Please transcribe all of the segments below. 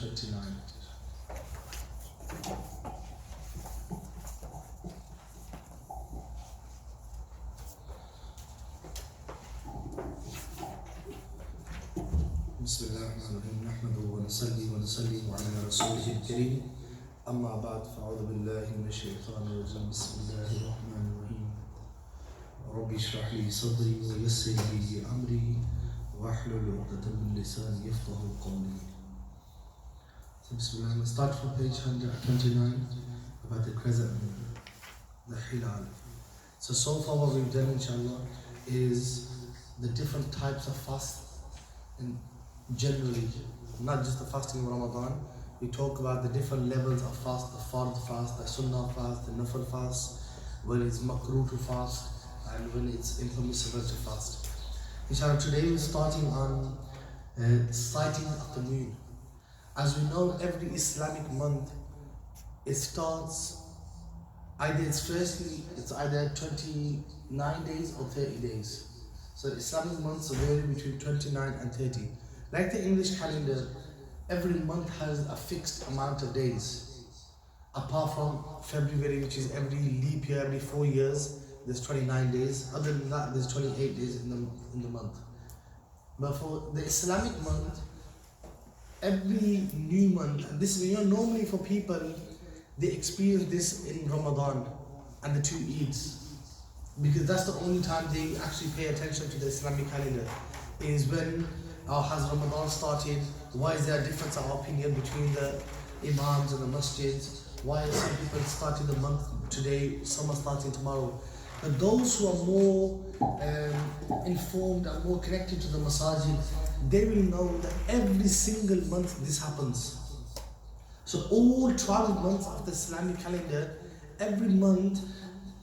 29. بسم الله الرحمن الرحيم نحمده ونصلي ونسلم على رسوله الكريم أما بعد فأعوذ بالله من الشيطان الرجيم بسم الله الرحمن الرحيم ربي اشرح لي صدري ويسر لي أمري واحلل عقدة من لساني يفقهوا قولي. So Bismillah, we'll start from page 129 about the crescent moon, the hilal. So far what we've done inshallah is the different types of fast, and generally not just the fasting of Ramadan. We talk about the different levels of fast, the fard fast, the sunnah fast, the nafil fast, when it's makruh to fast and when it's impermissible to fast. Inshallah, today we're starting on sighting of the moon. As we know, every Islamic month, it starts either it's either 29 days or 30 days. So Islamic months vary between 29 and 30. Like the English calendar, every month has a fixed amount of days. Apart from February, which is every leap year, every 4 years, there's 29 days. Other than that, there's 28 days in the month. But for the Islamic month, every new month, and this, normally for people, they experience this in Ramadan and the 2 Eids, because that's the only time they actually pay attention to the Islamic calendar, is when has Ramadan started, why is there a difference of opinion between the imams and the masjids, why are some people starting the month today, some are starting tomorrow. But those who are more informed and more connected to the masajid, they will know that every single month this happens. So all 12 months of the Islamic calendar, every month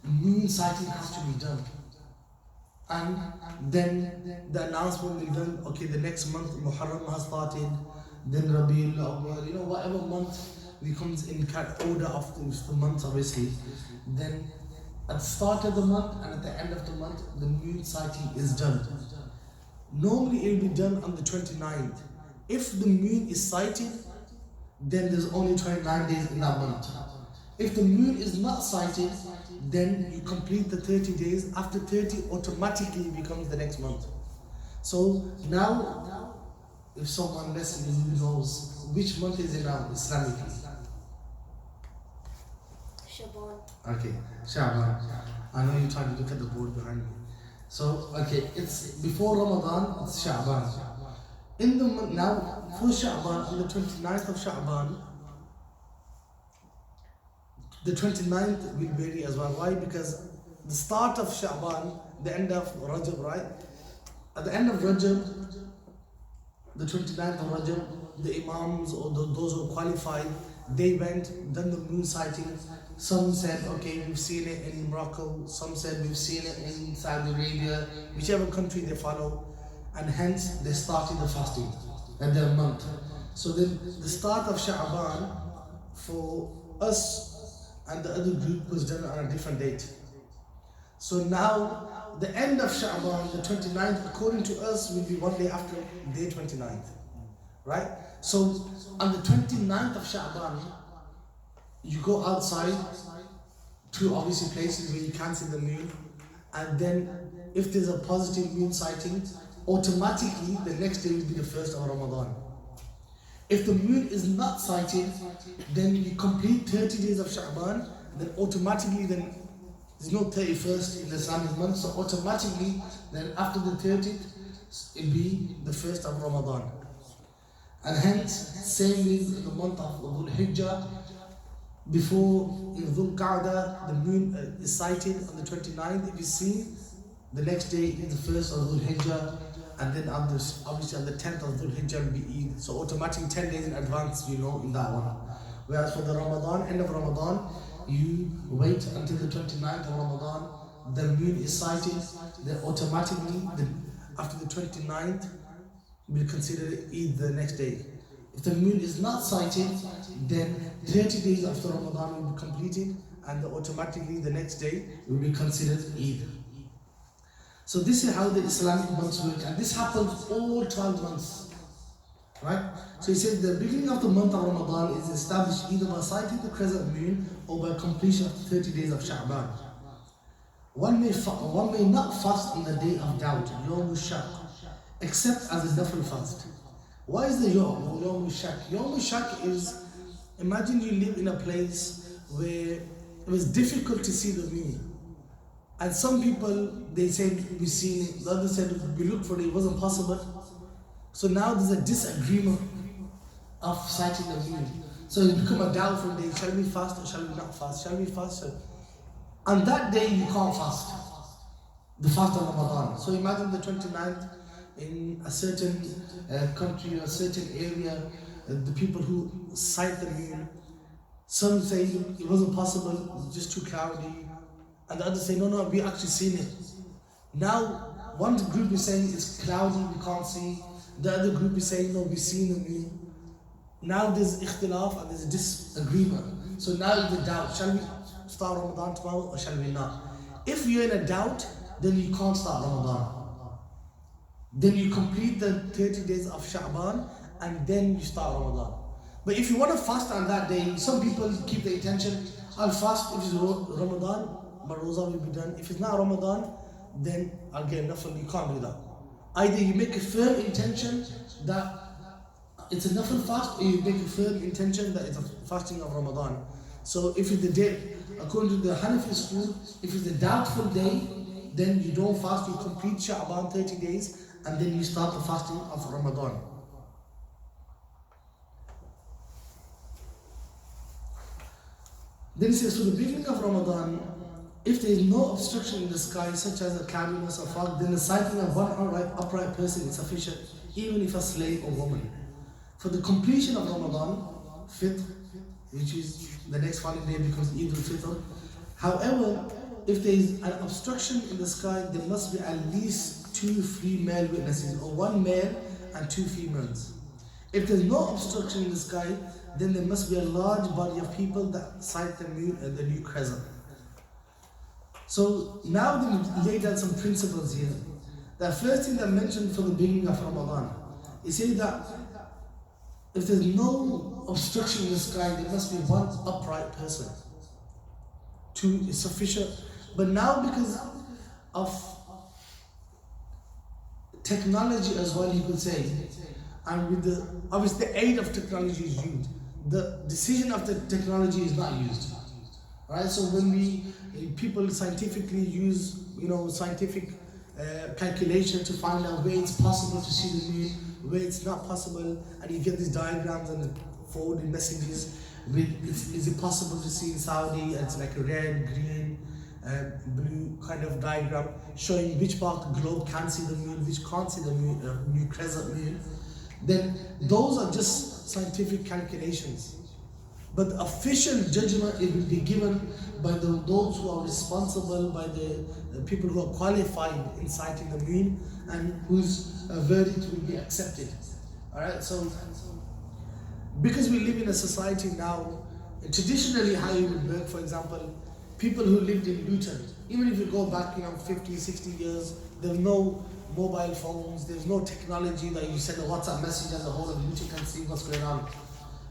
moon sighting has to be done. And then the announcement will be done, okay, the next month Muharram has started, then Rabiul Awwal, whatever month becomes in order of the months obviously. Then at the start of the month and at the end of the month, the moon sighting is done. Normally it will be done on the 29th. If the moon is sighted, then there's only 29 days in that month. If the moon is not sighted, then you complete the 30 days. After 30, automatically becomes the next month. So now, if someone listening knows which month is it now Islamically? Shaban. Okay, Shaban. I know you're trying to look at the board behind me. So, okay, it's before Ramadan, it's Shaban. In the month now, for Shaban, on the 29th of Shaban, the 29th will vary as well. Why? Because the start of Shaban, the end of Rajab, right? At the end of Rajab, the 29th of Rajab, the Imams or those who qualified, they went, done the moon sighting. Some said, okay, we've seen it in Morocco. Some said we've seen it in Saudi Arabia, whichever country they follow. And hence, they started the fasting at their month. So then the start of Sha'ban for us and the other group was done on a different date. So now, the end of Sha'ban, the 29th, according to us, will be one day after day 29th. Right? So on the 29th of Sha'ban, you go outside to obviously places where you can see the moon, and then if there's a positive moon sighting, automatically the next day will be the first of Ramadan. If the moon is not sighted, then you complete 30 days of Sha'ban, then automatically then there's no 31st in the Islamic month, so automatically then after the 30th it'll be the first of Ramadan. And hence, same with the month of Dhul Hijjah, before in Dhul Qa'dah the moon is sighted on the 29th, if you see, the next day is the first of Dhul Hijjah, and then obviously on the 10th of Dhul Hijjah will be Eid. So automatically 10 days in advance, in that one. Whereas for the Ramadan, end of Ramadan, you wait until the 29th of Ramadan, the moon is sighted, then automatically, after the 29th, we'll consider Eid the next day. If the moon is not sighted, then 30 days after Ramadan will be completed, and automatically the next day will be considered Eid. So this is how the Islamic months work, and this happens all 12 months. Right? So he said the beginning of the month of Ramadan is established either by sighting the crescent moon or by completion of 30 days of Sha'ban. One may not fast on the day of doubt, Yawm Shak, except as a nafil fast. Why is the Yawm Shak? Yawm Shak is, imagine you live in a place where it was difficult to see the moon. And some people, they said we've seen it, the others said we looked for it, it wasn't possible. So now there's a disagreement of sighting the moon. So it's become a doubtful day. Shall we fast or shall we not fast? Shall we fast? On that day you can't fast. The fast of Ramadan. So imagine the 29th in a certain country or a certain area, the people who sight the moon, some say it wasn't possible, it was just too cloudy. And the others say, no, we actually seen it. Now, one group is saying it's cloudy, we can't see. The other group is saying, no, we've seen the moon. Now there's ikhtilaf and there's a disagreement. So now is the doubt, shall we start Ramadan tomorrow or shall we not? If you're in a doubt, then you can't start Ramadan. Then you complete the 30 days of Sha'ban and then you start Ramadan. But if you want to fast on that day, some people keep the intention, I'll fast if it's Ramadan, my roza will be done. If it's not Ramadan, then I'll get nafil. You can't do that. Either you make a firm intention that it's a nafil fast, or you make a firm intention that it's a fasting of Ramadan. So if it's the day, according to the Hanafi school, if it's a doubtful day, then you don't fast, you complete Sha'ban 30 days, and then you start the fasting of Ramadan. Then it says, for the beginning of Ramadan, if there is no obstruction in the sky, such as a cloudiness or fog, then the sighting of one upright person is sufficient, even if a slave or woman. For the completion of Ramadan, Fitr, which is the next following day becomes Eid al-Fitr. However, if there is an obstruction in the sky, there must be at least 2 free male witnesses, or 1 male and 2 females. If there is no obstruction in the sky, then there must be a large body of people that sight the moon and the new crescent. So now they laid down some principles here. The first thing that mentioned for the beginning of Ramadan is saying that if there's no obstruction in the sky, there must be 1 upright person. 2 is sufficient. But now because of technology as well, you could say, and with the obviously the aid of technology is used, the decision of the technology is not used. Right? So when people scientifically use, scientific calculation to find out where it's possible to see the moon, where it's not possible, and you get these diagrams and forwarded messages. Is it possible to see in Saudi? It's like a red, green, blue kind of diagram showing which part of the globe can see the moon, which can't see the moon, new crescent moon. Then those are just scientific calculations. But the official judgment, it will be given by those who are responsible, by the people who are qualified in sighting the moon, and whose verdict will be accepted. Alright, so because we live in a society now, traditionally how it would work, for example, people who lived in Luton, even if you go back 50, 60 years, there's no mobile phones, there's no technology that you send a WhatsApp message and the whole of Luton can see what's going on.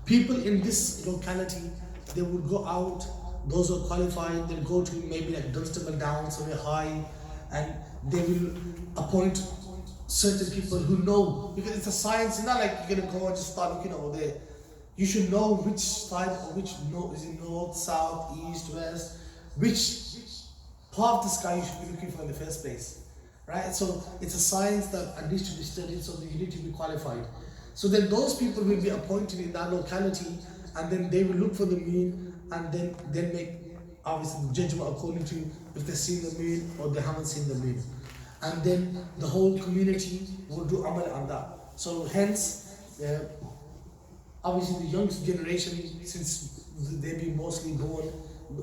People in this locality, they would go out, those who are qualified, they'll go to maybe like Dunstable Down, somewhere high, and they will appoint certain people who know, because it's a science. It's not like you're going to go and just start looking over there. You should know which side or which is it north, south, east, west, which part of the sky you should be looking for in the first place. Right? So it's a science that needs to be studied, so that you need to be qualified. So then those people will be appointed in that locality, and then they will look for the moon, and then make obviously the judgment according to if they've seen the moon or they haven't seen the moon. And then the whole community will do amal on that. So hence, obviously the youngest generation, since they've been mostly born,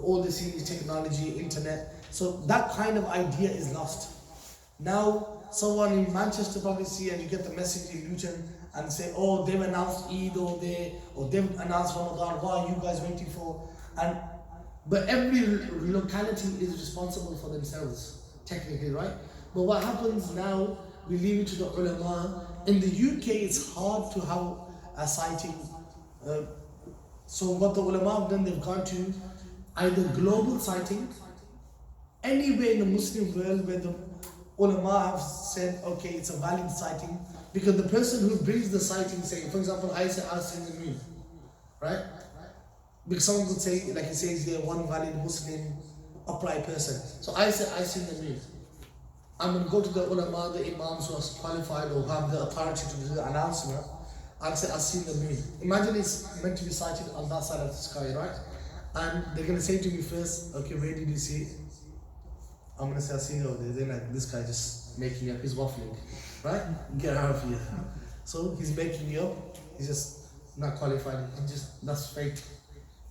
all they see is technology, internet. So that kind of idea is lost. Now, someone in Manchester probably see, and you get the message in Luton and say, oh, they've announced Eid or they've announced Ramadan, what are you guys waiting for? But every locality is responsible for themselves, technically, right? But what happens now, we leave it to the ulama. In the UK, it's hard to a sighting. So what the ulama have done, they've gone to either global sighting, anywhere in the Muslim world where the ulama have said, okay, it's a valid sighting, because the person who brings the sighting, say, for example, I say I've seen the moon, right? Because someone could say, like it says here, one valid Muslim upright person. So I say I seen the moon. I'm going to go to the ulama, the imams who are qualified or have the authority to do the announcement. I'll say I've seen the moon. Imagine it's meant to be sighted on that side of the sky, right? And they're going to say to me first, okay, where did you see it? I'm going to say I've seen it over there. Then like, this guy just making up, he's waffling, right? Get out of here. So he's making it up. He's just not qualified. That's fake.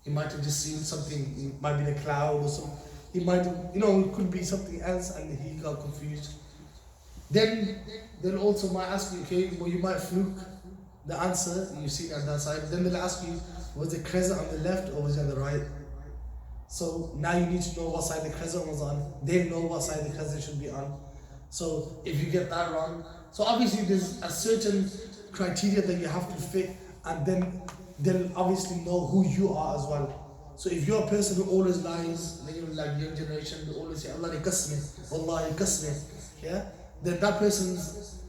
He might have just seen something. It might be a cloud or something. He might have, it could be something else and he got confused. Then they'll also might ask you, okay, well, you might fluke the answer you see on that side. Then they'll ask you, was the crescent on the left or was it on the right? So now you need to know what side the crescent was on. They know what side the crescent should be on. So if you get that wrong, so obviously there's a certain criteria that you have to fit, and then they'll obviously know who you are as well. So if you're a person who always lies, like young generation, they always say, Allah qasmi, Wallahi qasmi, yeah, then that person's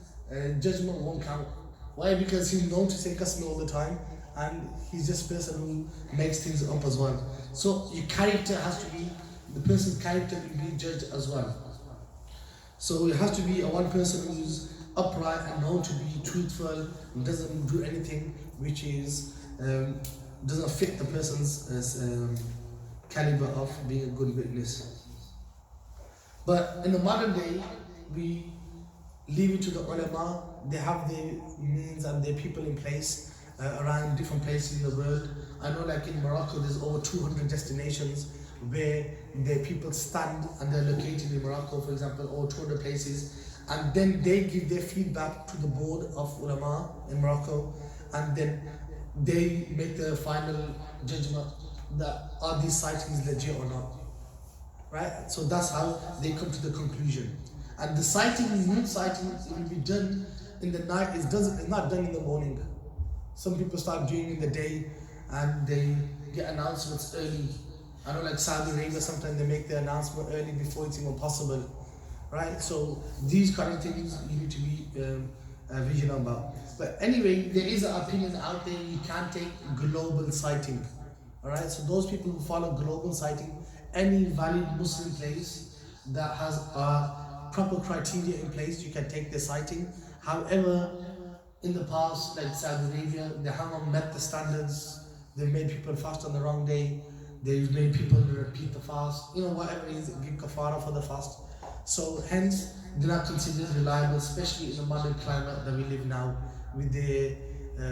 judgment won't count. Why? Because he's known to say qasmi all the time, and he's just a person who makes things up as well. So your character has to be, the person's character will be judged as well. So it has to be a one person who's upright and known to be truthful and doesn't do anything which is doesn't fit the person's caliber of being a good witness. But in the modern day, we leave it to the ulama. They have their means and their people in place around different places in the world. I know like in Morocco there's over 200 destinations where their people stand, and they're located in Morocco, for example, over 200 places, and then they give their feedback to the board of ulama in Morocco, and then they make the final judgment that are these sightings legit or not, right? So that's how they come to the conclusion. And the sighting, moon sighting, it will be done in the night. It's not done in the morning. Some people start doing it in the day, and they get announcements early. I know like Saudi Arabia, sometimes they make the announcement early before it's even possible, right? So these kind of things you need to be vigilant about. But anyway, there is an opinion out there, you can't take global sighting, alright? So those people who follow global sighting, any valid Muslim place that has a proper criteria in place, you can take the sighting. However, in the past, like Saudi Arabia, they haven't met the standards. They've made people fast on the wrong day. They've made people repeat the fast. Whatever it is, give kafara for the fast. So hence, they're not considered reliable, especially in the modern climate that we live now, with the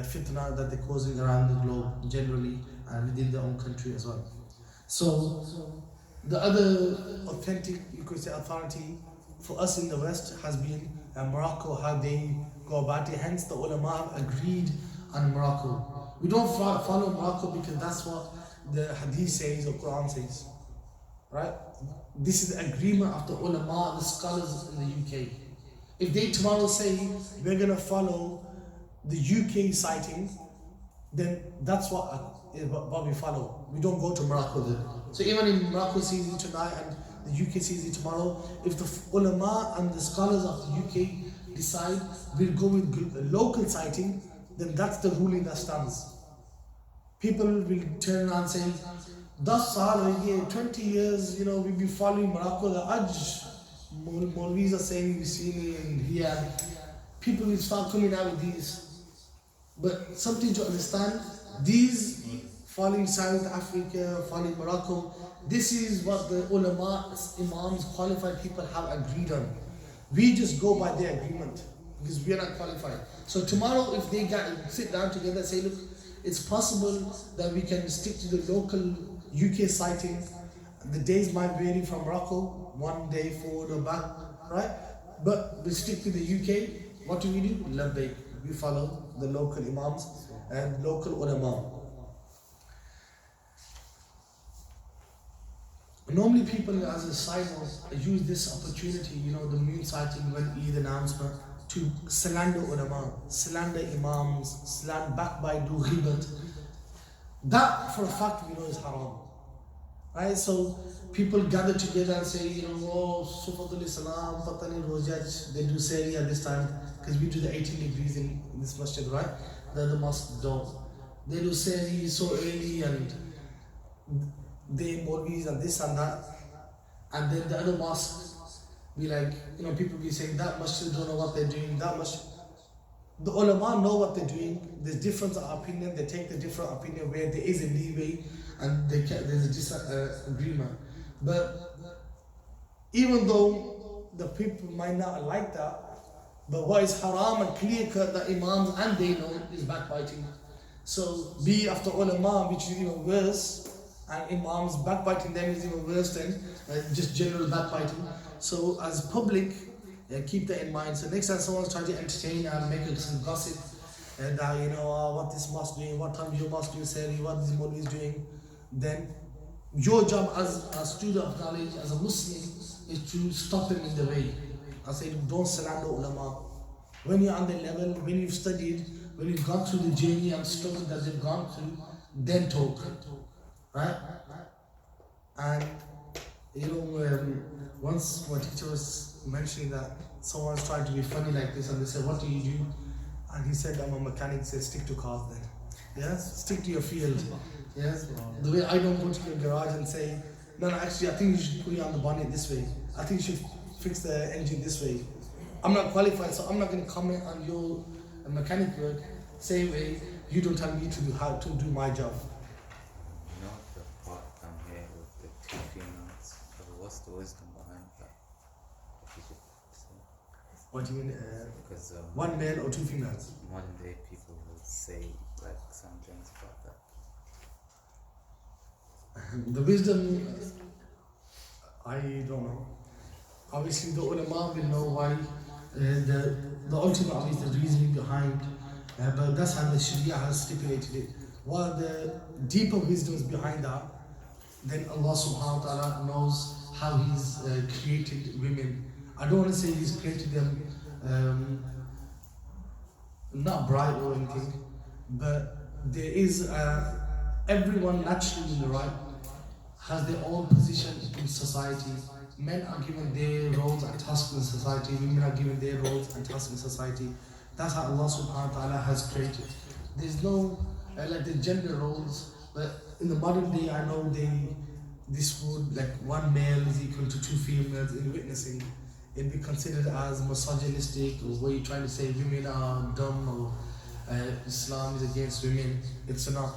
fitna that they're causing around the globe generally, and within their own country as well. So the other authentic, you could say, authority for us in the West has been Morocco, how they go about it. Hence the ulama have agreed on Morocco. We don't follow Morocco because that's what the hadith says or Quran says, right? This is the agreement of the ulama, the scholars in the UK. If they tomorrow say we're going to follow the UK sighting, then that's what we follow. We don't go to Morocco then. So even if Morocco sees it tonight and the UK sees it tomorrow, if the ulama and the scholars of the UK decide we'll go with local sighting, then that's the ruling that stands. People will turn around and say, 10 saal 20 years, we've been following Morocco, the Hajj, Maulvis are saying we've seen it in here. People will start coming out with these. But something to understand, these following South Africa, following Morocco, this is what the ulama, imams, qualified people have agreed on. We just go by their agreement because we are not qualified. So tomorrow if they sit down together and say, look, it's possible that we can stick to the local UK sighting. The days might vary from Morocco, one day forward or back, right? But we stick to the UK. What do? Labbaik. We follow the local imams and local ulama. Normally people, as a side note, use this opportunity, the moon sighting when Eid announcement, to slander ulama, slander imams, slander, backbite, do ghibat. That for a fact we know is haram. Right? So people gather together and say, oh, Sufatul Islam, Patani Rojaj, they do Sari at this time, because we do the 18 degrees in this masjid, right? The other mosques don't. They do Sari so early and they Molvis and this and that. And then the other mosques be like, people be saying that masjid don't know what they're doing, that masjid. The ulama know what they're doing. There's different opinion. They take the different opinion where there is a leeway and there's a disagreement. But even though the people might not like that, but what is haram and clear cut that imams and they know is backbiting. So be after ulama, which is even worse, and imams backbiting them is even worse than just general backbiting. So as public, keep that in mind. So next time someone's trying to entertain and make some gossip, that what this mosque doing, what time your mosque doing, Sari, what this Molvi is doing, then your job as a student of knowledge, as a Muslim, is to stop them in the way. I say don't slander ulama. When you're on the level, when you've studied, when you've gone through the journey and struggle that they've gone through, then talk, right? And once my teacher was mentioning that someone's trying to be funny like this, and they said, "What do you do?" And he said, "I'm a mechanic." Said, "Stick to cars then. Yes, stick to your field. Yes, the way I don't go to your garage and say, no, actually, I think you should put it on the bonnet this way. I think you should fix the engine this way. I'm not qualified, so I'm not going to comment on your mechanic work. Same way, you don't tell me to do how to do my job." The part down here with the 2 females. What's the wisdom behind that? If you could say. What do you mean? Because 1 male or 2 females? modern day people will say like some things about that. The wisdom, I don't know. Obviously, the ulama will know why. The ultimate obviously the reasoning behind, but that's how the Sharia has stipulated it. While the deeper wisdoms behind that, then Allah subhanahu wa ta'ala knows how He's created women. I don't want to say He's created them not bright or anything, but there is everyone naturally in the right has their own position in society. Men are given their roles and tasks in society, women are given their roles and tasks in society. That's how Allah subhanahu wa ta'ala has created. There's no like the gender roles, but in the modern day I know this would like 1 male is equal to 2 females in witnessing. It'd be considered as misogynistic, or where you're trying to say women are dumb, or Islam is against women. It's not.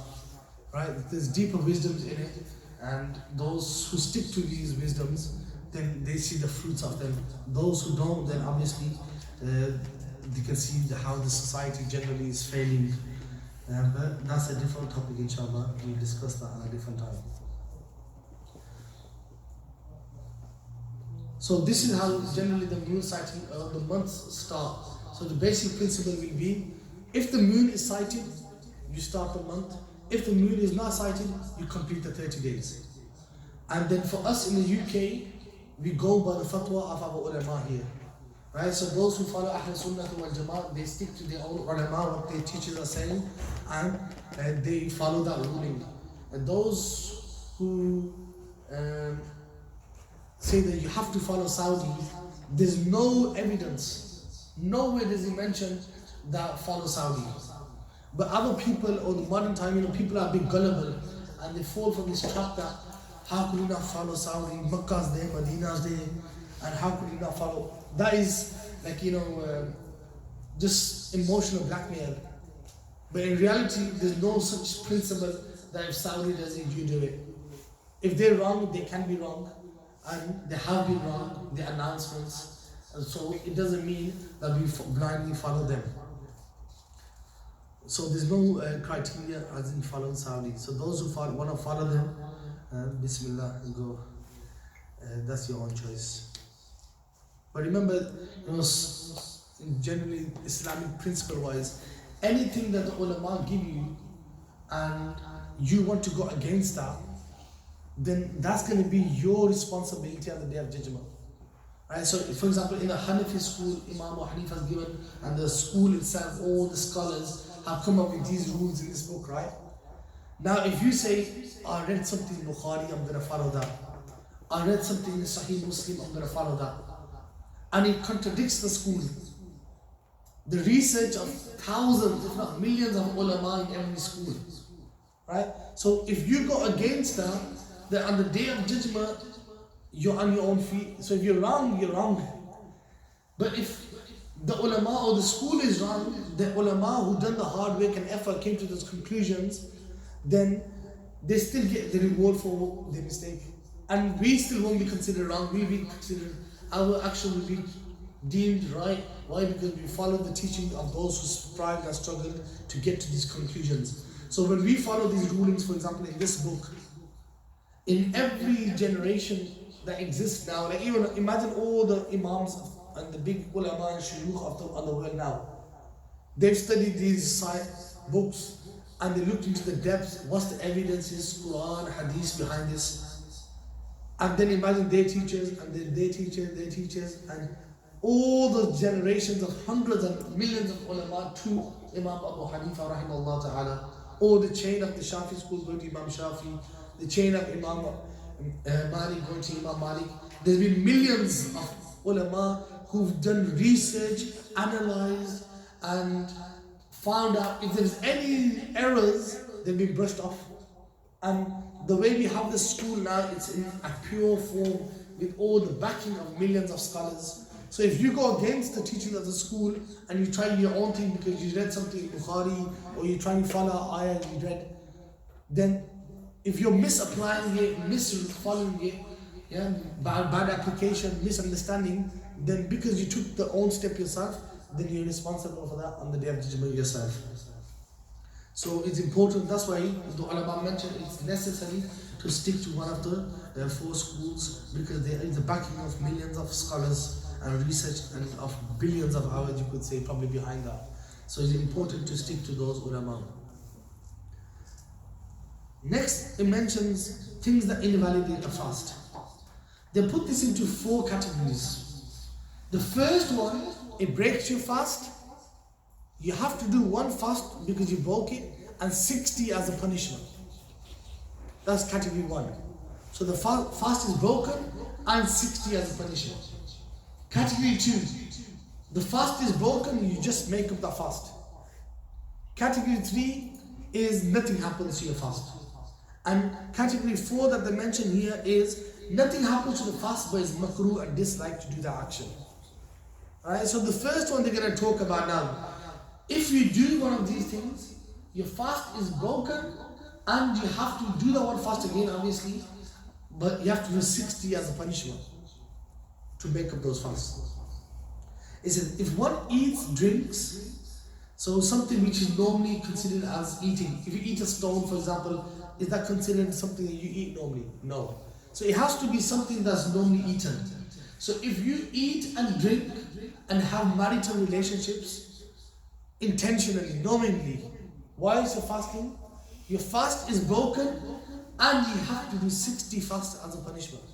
Right? There's deeper wisdoms in it, and those who stick to these wisdoms, then they see the fruits of them. Those who don't, then obviously they can see how the society generally is failing. But that's a different topic, inshallah. We'll discuss that at a different time. So this is how generally the moon sighting the months start. So the basic principle will be, if the moon is sighted, you start the month. If the moon is not sighted, you complete the 30 days. And then for us in the UK, we go by the fatwa of our ulama here. Right? So those who follow Ahl Sunnah wal Jama'at, they stick to their own ulama, what their teachers are saying, and they follow that ruling. And those who say that you have to follow Saudi, there's no evidence, nowhere does it mention that follow Saudi. But other people, or the modern time, people are a bit gullible and they fall for this trap that how could you not follow Saudi? Makkah's there, Medina's there, and how could you not follow? That is like, just emotional blackmail. But in reality, there's no such principle that if Saudi does it, you do it. If they're wrong, they can be wrong, and they have been wrong, the announcements. And so it doesn't mean that we blindly follow them. So there's no criteria as in following Saudi. So those who want to follow them, Bismillah, go. That's your own choice. But remember, generally Islamic principle-wise, anything that the ulama give you and you want to go against that, then that's going to be your responsibility on the Day of Judgment. Right? So, for example, in the Hanafi school, Imam Abu Hanifa has given, and the school itself, all the scholars have come up with these rules in this book, right? Now, if you say, I read something in Bukhari, I'm going to follow that. I read something in Sahih Muslim, I'm going to follow that. And it contradicts the school. The research of thousands, if not millions of ulama in every school. Right? So if you go against that, then on the day of judgment, you're on your own feet. So if you're wrong, you're wrong. But if the ulama or the school is wrong, the ulama who done the hard work and effort came to those conclusions, then they still get the reward for their mistake. And we still won't be considered wrong, we'll be considered, our action will be deemed right. Why? Because we follow the teaching of those who strived and struggled to get to these conclusions. So when we follow these rulings, for example, in this book, in every generation that exists now, like even imagine all the imams and the big ulama and shuyukh of the world now. They've studied these books and they looked into the depths, what's the evidences, Quran, Hadith behind this. And then imagine their teachers and their teachers, and all the generations of hundreds and millions of ulama to Imam Abu Hanifa rahimahullah ta'ala, or the chain of the Shafi school going to Imam Shafi, the chain of Imam Malik going to Imam Malik. There's been millions of ulama who've done research, analyzed, and found out if there's any errors, they've been brushed off. And the way we have the school now, it's in a pure form with all the backing of millions of scholars. So if you go against the teaching of the school and you try your own thing because you read something in Bukhari or you try to follow ayah you read, then if you're misapplying it, misfollowing it, yeah, bad application, misunderstanding, then because you took the own step yourself, then you're responsible for that on the day of judgment yourself. So it's important, that's why the ulama mentioned it's necessary to stick to one of the four schools, because there is the backing of millions of scholars and research and of billions of hours, you could say, probably behind that. So it's important to stick to those ulama. Next, it mentions things that invalidate a fast. They put this into four categories. The first one, it breaks your fast. You have to do one fast because you broke it, and 60 as a punishment. That's category one. So the fast is broken and 60 as a punishment. Category two, the fast is broken, you just make up the fast. Category three is nothing happens to your fast. And category four that they mention here is nothing happens to the fast, but it's makruh and dislike to do that action. Alright, so the first one they're going to talk about now. If you do one of these things, your fast is broken and you have to do the one fast again, obviously, but you have to do 60 as a punishment to make up those fasts. It says, if one eats, drinks, so something which is normally considered as eating. If you eat a stone, for example, is that considered something that you eat normally? No. So it has to be something that's normally eaten. So if you eat and drink and have marital relationships intentionally, knowingly, why is your fasting? Your fast is broken and you have to do 60 fasts as a punishment.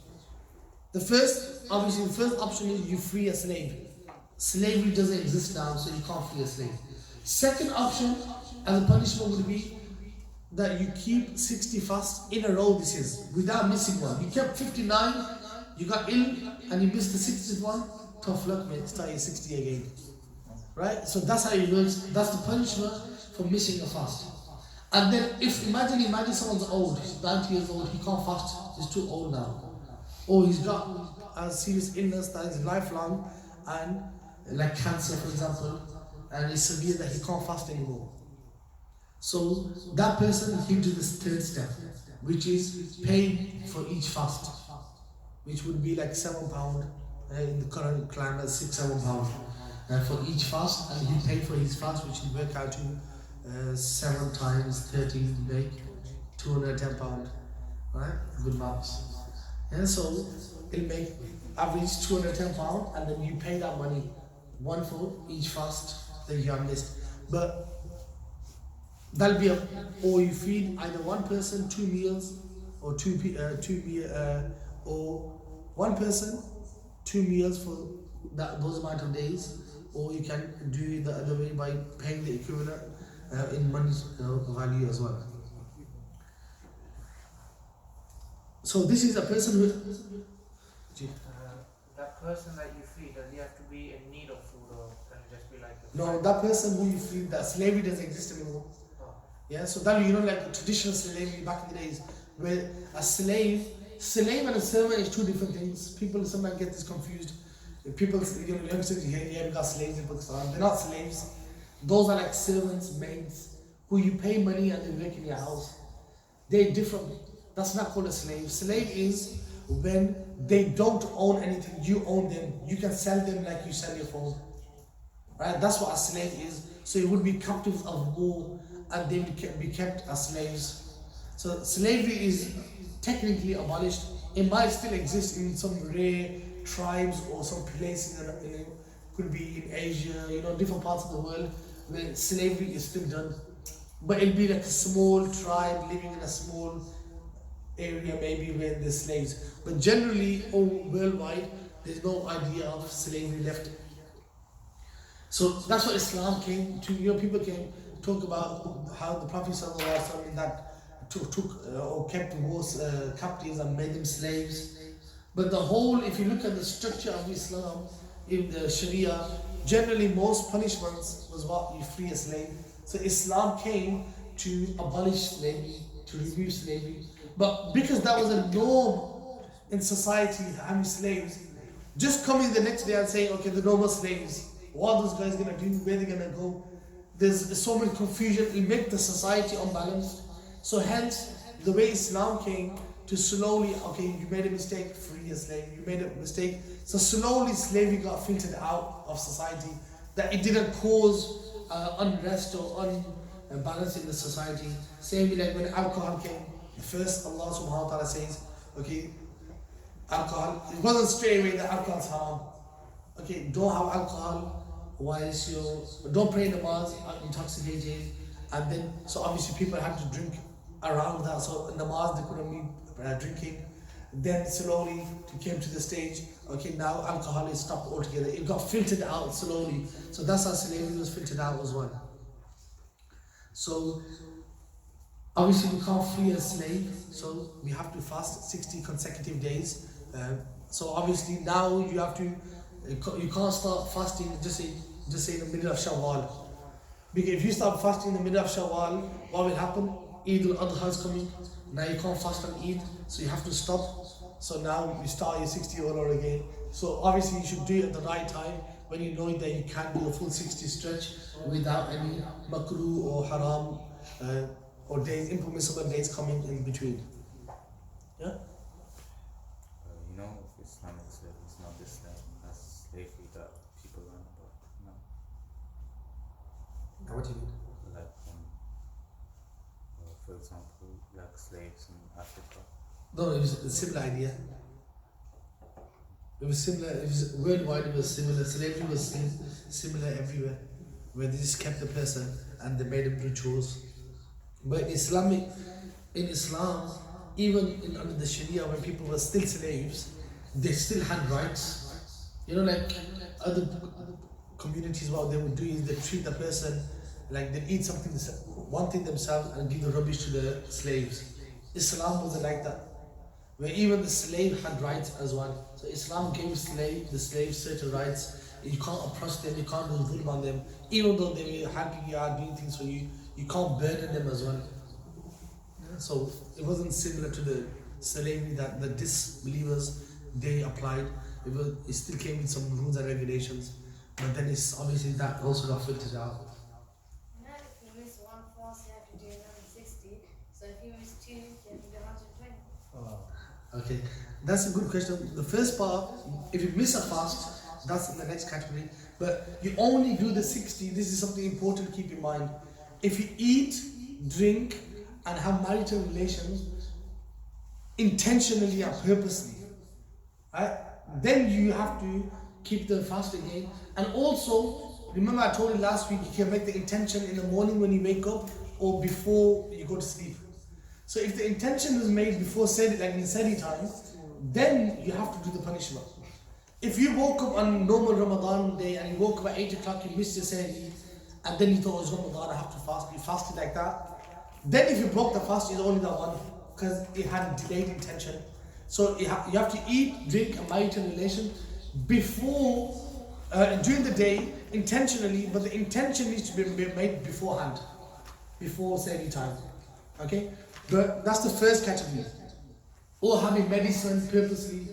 The first option is you free a slave. Slavery doesn't exist now, so you can't free a slave. Second option as a punishment would be that you keep 60 fasts in a row, this is, without missing one. You kept 59, you got ill, and you missed the 60th one, tough luck mate, start your 60 again. Right? So that's how it works, that's the punishment for missing a fast. And then if, imagine someone's old, he's 90 years old, he can't fast, he's too old now. Or he's got a serious illness that is lifelong, and like cancer for example, and it's severe that he can't fast anymore. So that person came to this third step, which is paid for each fast, which would be like £7 in the current climate, £6-7 for each fast, and he paid for his fast, which will work out to 7 times 13 make £210, right? Good maths. And so it'll make average £210, and then you pay that money, one for each fast that you have missed. But that'll be or you feed either one person 2 meals, or or one person 2 meals for those amount of days, or you can do the other way by paying the equivalent in money value as well. So this is a person who. That person that you feed, does he have to be in need of food, or can it just be like a No, that person who you feed, that slavery doesn't exist anymore. Yeah, so that like traditional slavery back in the days, where a slave and a servant is two different things. People sometimes get this confused. People, youngsters here, yeah, we got slaves in Pakistan. They're not slaves. Those are like servants, maids, who you pay money and they work in your house. They're different. That's not called a slave. Slave is when they don't own anything, you own them. You can sell them like you sell your phone. Right? That's what a slave is. So it would be captives of war and they would be kept as slaves. So slavery is technically abolished. It might still exist in some rare tribes or some places, could be in Asia, different parts of the world where slavery is still done. But it'll be like a small tribe living in a small area maybe where there's slaves. But generally, worldwide, there's no idea of slavery left. So that's what Islam came to. People can talk about how the Prophet ﷺ that took or kept most captives and made them slaves. But the whole, if you look at the structure of Islam in the Sharia, generally most punishments was what you free a slave. So Islam came to abolish slavery, to remove slavery. But because that was a norm in society, having slaves, just coming the next day and saying, okay, the no more slaves, what are those guys gonna do, where they're gonna go? There's so much confusion, it'll make the society unbalanced. So hence, the way Islam came to slowly, okay, you made a mistake, free a slave, you made a mistake. So slowly slavery got filtered out of society, that it didn't cause unrest or unbalance in the society. Same like when alcohol came, first Allah subhanahu wa ta'ala says, okay, alcohol, it wasn't straight away that alcohol's haram. Okay, don't have alcohol whilst don't pray namaz intoxicated, and then so obviously people had to drink around that. So namaz they couldn't be drinking. Then slowly it came to the stage. Okay, now alcohol is stopped altogether. It got filtered out slowly. So that's how slavery was filtered out as well. So obviously we can't free a slave, so we have to fast 60 consecutive days. So obviously now you have to, you can't start fasting just say in the middle of Shawwal. Because if you start fasting in the middle of Shawwal, what will happen? Eid al-Adha is coming. Now you can't fast on Eid, so you have to stop. So now you start your 60 all over again. So obviously you should do it at the right time when you know that you can do a full 60 stretch without any makruh or haram or days, impermissible days coming in between. Yeah? Islamic slavery is not the same as slavery that people learn about now. What do you mean? Like, for example, like slaves in Africa. No, it was a similar idea. It was similar, it was worldwide, it was similar. Slavery was similar everywhere, where they just kept the person and they made him do chores. But in Islam, even under the Sharia, when people were still slaves, they still had rights. Like other communities, what they would do is they treat the person like they eat something, one thing themselves, and give the rubbish to the slaves. Islam wasn't like that, where even the slave had rights as well. So Islam gave the slaves certain rights. You can't oppress them, you can't do dhulm on them, even though they were helping you out, doing things for you. You can't burden them as well. So it wasn't similar to the slavery that the disbelievers they applied. It still came with some rules and regulations, but then it's obviously that also got filtered out. Now if you miss one fast, you have to do another 60. So if you miss two, you have to do 120. Okay, that's a good question. The first part, if you miss a fast, that's in the next category. But you only do the 60. This is something important to keep in mind. If you eat, drink, and have marital relations intentionally and purposely, right? Then you have to keep the fast again. And also, remember I told you last week, you can make the intention in the morning when you wake up or before you go to sleep. So if the intention was made before like in Sehri time, then you have to do the punishment. If you woke up on normal Ramadan day and you woke up at 8 o'clock, you missed your sahri, and then you thought it was Ramadan, I have to fast, you fasted like that. Then if you broke the fast, it's only that one, because it had delayed intention. So you have to eat, drink, and marital relation before, during the day, intentionally, but the intention needs to be made beforehand, before sahri time. Okay? But that's the first category. Or having medicine purposely.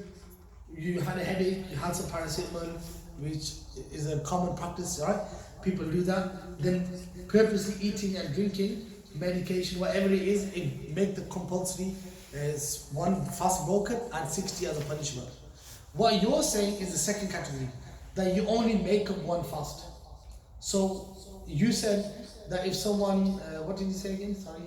You had a headache, you had some paracetamol, which is a common practice, right? People do that. Then purposely eating and drinking medication, whatever it is, it make the compulsory as one fast broken and 60 as a punishment. What you're saying is the second category, that you only make up one fast. So you said that if someone, what did you say again? Sorry.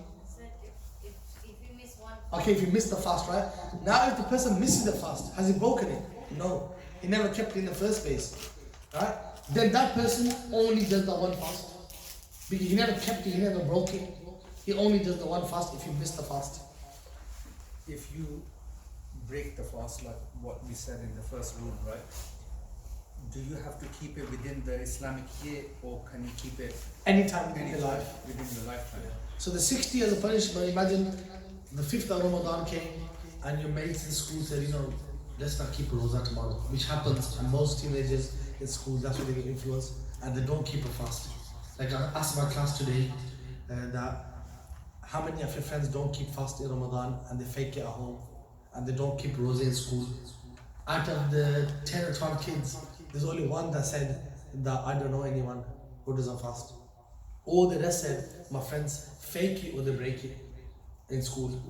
If you miss one. Okay, if you miss the fast, right? Now if the person misses the fast, has he broken it? No. He never kept it in the first place. Right? Then that person only does the one fast. Because he never kept it, he never broke it. He only does the one fast if you miss the fast. If you break the fast, like what we said in the first rule, right? Do you have to keep it within the Islamic year, or can you keep it Anytime in your life. within your lifetime? So the 60 as a punishment, imagine the 5th of Ramadan came and your mates in school said, let's not keep a rosa tomorrow, which happens to most teenagers in school. That's where they get influenced, and they don't keep a fast. Like I asked my class today that how many of your friends don't keep fast in Ramadan and they fake it at home and they don't keep rosa in school. Out of the 10 or 12 kids, there's only one that said that I don't know anyone who doesn't fast. All the rest said my friends fake it or they break it in school.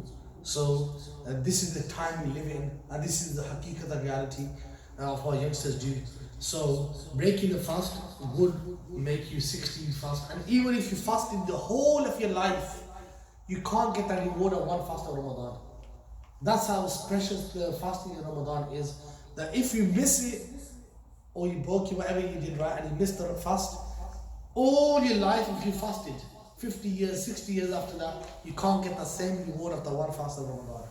So this is the time we live in, and this is the haqiqat, the reality of what youngsters do. So breaking the fast would make you 16 fast, and even if you fasted the whole of your life, you can't get that reward of one fast of Ramadan. That's how precious the fasting in Ramadan is, that if you miss it, or you broke it, whatever you did right, and you missed the fast, all your life if you fasted, 50 years, 60 years after that, you can't get the same reward of the one fast of Ramadan.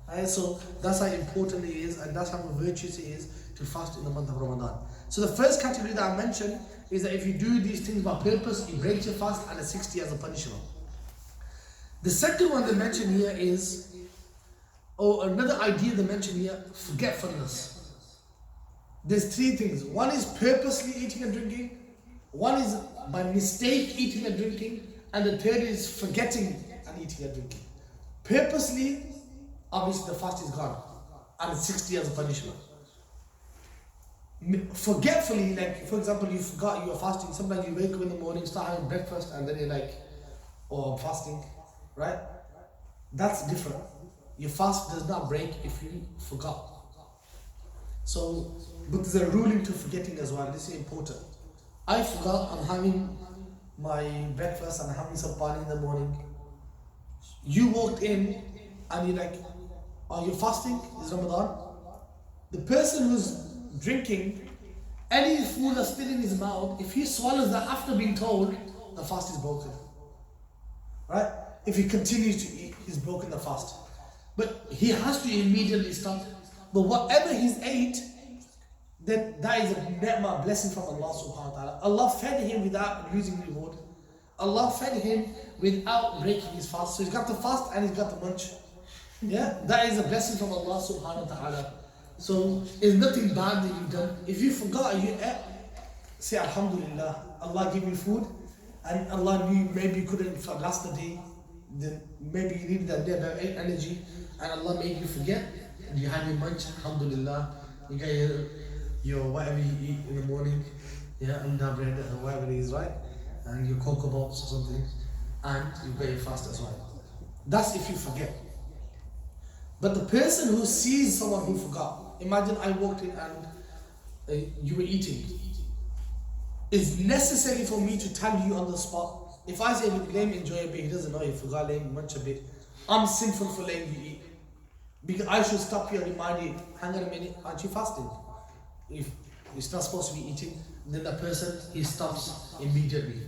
Right? So that's how important it is, and that's how virtuous it is to fast in the month of Ramadan. So the first category that I mentioned is that if you do these things by purpose, you break your fast, and a 60 as a punishment. The second one they mention here is, or another idea they mention here, forgetfulness. There's three things. One is purposely eating and drinking, one is by mistake eating and drinking, and the third is forgetting and eating and drinking. Purposely, obviously the fast is gone, and it's 60 as a punishment. Forgetfully, like for example, you forgot you were fasting. Sometimes you wake up in the morning, start having breakfast, and then you're like, oh, I'm fasting, right? That's different. Your fast does not break if you forgot. So, but there's a ruling to forgetting as well. This is important. I forgot I'm having my breakfast and I'm having some pani in the morning. You walked in and you're like, are you fasting? Is Ramadan? The person who's drinking, any food that's still in his mouth, if he swallows that after being told, the fast is broken. Right? If he continues to eat, he's broken the fast. But he has to immediately stop. But whatever he's ate, then that is a ni'mah, blessing from Allah subhanahu wa ta'ala. Allah fed him without losing reward. Allah fed him without breaking his fast. So he's got the fast and he's got the munch. Yeah, that is a blessing from Allah subhanahu wa ta'ala. So it's nothing bad that you've done. If you forgot, you ate, say Alhamdulillah. Allah gave you food, and Allah knew maybe you couldn't last the day. Then maybe you needed that energy, and Allah made you forget. And you had your munch, Alhamdulillah. You got your whatever you eat in the morning, yeah, unda bread or whatever it is, right? And your cocoa pops or something, and you got your fast as well. That's if you forget. But the person who sees someone who forgot, imagine I walked in and you were eating. It's necessary for me to tell you on the spot. If I say, look, let him enjoy a bit, he doesn't know, he forgot, let him munch a bit. I'm sinful for letting you eat. Because I should stop you and remind you, hang on a minute, aren't you fasting? If it's not supposed to be eating, then the person, he stops immediately.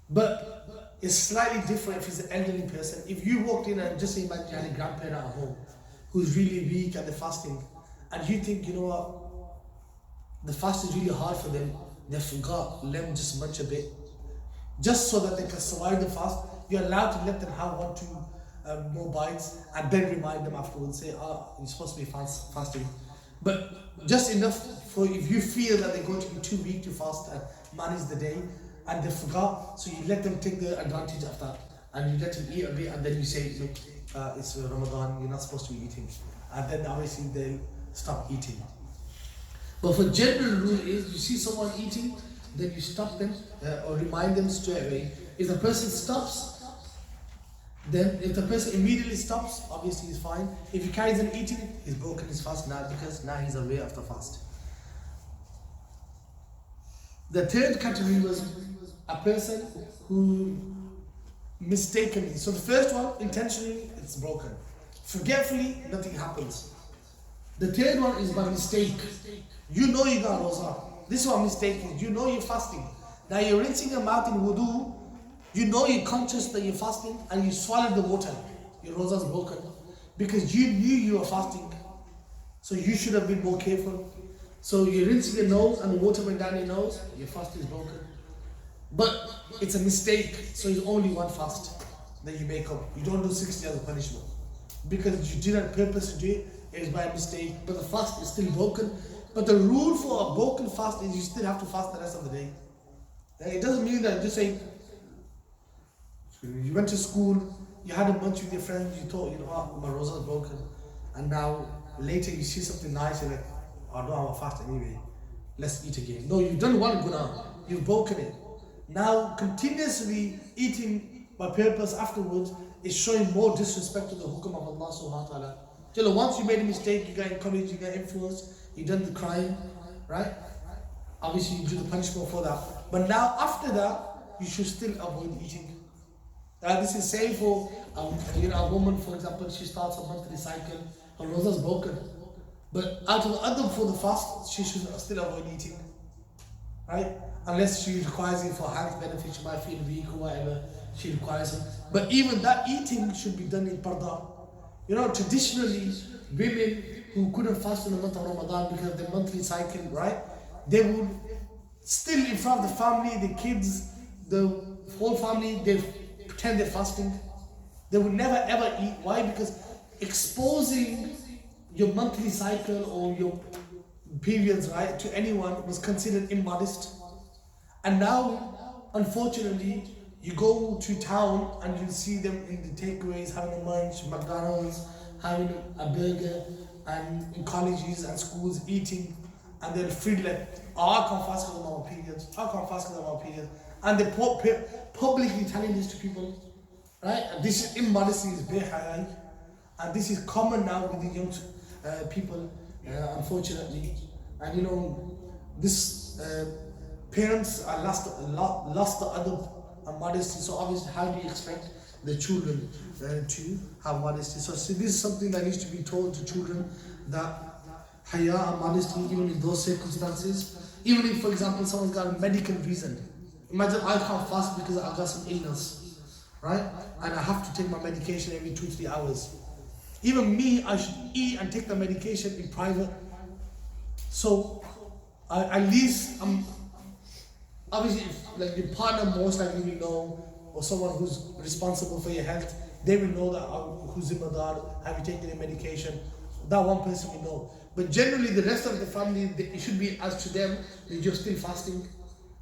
But it's slightly different if it's an elderly person. If you walked in and just imagine you had a grandparent at home who's really weak and they're fasting, and you think, you know what, the fast is really hard for them, they forgot, let them just munch a bit. Just so that they can survive the fast, you're allowed to let them have 1-2 more bites and then remind them afterwards, say, you're supposed to be fasting. But just enough for if you feel that they're going to be too weak to fast and manage the day and they forgot, so you let them take the advantage of that and you let them eat a bit and then you say, look, it's Ramadan, you're not supposed to be eating. And then obviously they'll stop eating. But for general rule is, you see someone eating, then you stop them or remind them straight away. If the person stops, then if the person immediately stops, obviously he's fine. If he carries on eating, he's broken his fast now because now he's aware of the fast. The third category was a person who mistakenly. So the first one, intentionally, it's broken. Forgetfully, nothing happens. The third one is by mistake. You know you got roza. This is what mistake is. You know you're fasting. Now you're rinsing your mouth in wudu. You know you're conscious that you're fasting and you swallowed the water. Your roza is broken. Because you knew you were fasting. So you should have been more careful. So you're rinsing your nose and the water went down your nose. Your fast is broken. But it's a mistake. So it's only one fast that you make up. You don't do 60 as a punishment. Because you did on purpose to do it. It is by mistake. But the fast is still broken. But the rule for a broken fast is you still have to fast the rest of the day. It doesn't mean that just say, you went to school, you had a lunch with your friends, you thought, you know what, my roza is broken. And now later you see something nice, you're like, I don't have a fast anyway, let's eat again. No, you've done one guna, you've broken it. Now continuously eating by purpose afterwards is showing more disrespect to the hukam of Allah subhanahu wa ta'ala. Once you made a mistake, you got encouraged, you got influenced, you done the crime, right? Obviously you do the punishment for that. But now after that, you should still avoid eating. This is same for a woman, for example, she starts a monthly cycle, her roza is broken. But out of the other for the fast, she should still avoid eating. Right? Unless she requires it for health benefits, she might feel weak or whatever, she requires it. But even that eating should be done in parda. Traditionally, women who couldn't fast in the month of Ramadan because of their monthly cycle, right? They would still in front of the family, the kids, the whole family, they pretend they're fasting. They would never ever eat. Why? Because exposing your monthly cycle or your periods, right, to anyone was considered immodest. And now, unfortunately, you go to town and you see them in the takeaways having a lunch, McDonald's, having a burger, and in colleges and schools eating, and they'll feel like, I can't fast because of my periods, I can't fast because of my periods. And they're publicly telling this to people, right? And this is immodesty, is behayai, and this is common now with the young people, unfortunately. And this parents are lost the other modesty. So obviously, how do you expect the children to have modesty? So this is something that needs to be told to children, that haya and modesty, even in those circumstances, even if, for example, someone's got a medical reason. Imagine I can't fast because I've got some illness, right? And I have to take my medication every 2-3 hours. Even me, I should eat and take the medication in private. So at least obviously, if your partner most likely will know, or someone who's responsible for your health, they will know that who's zimadar, have you taken your medication? That one person will know. But generally, the rest of the family, it should be as to them, you're still fasting,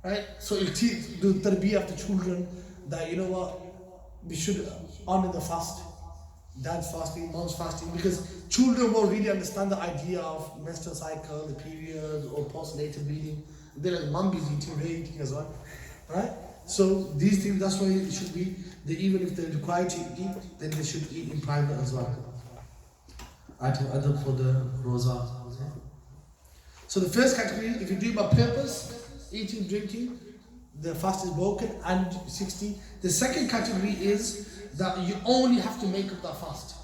right? So it'll teach the tarbiyah of the children that, we should honor the fast. Dad's fasting, mom's fasting, because children won't really understand the idea of menstrual cycle, the period, or postnatal bleeding. They're like, mom is eating, we're eating as well, right? So these things, that's why it should be that even if they're required to eat, then they should eat in private as well. Item other for the roza. So the first category, if you do it by purpose, eating, drinking, the fast is broken, and 60. The second category is that you only have to make up that fast,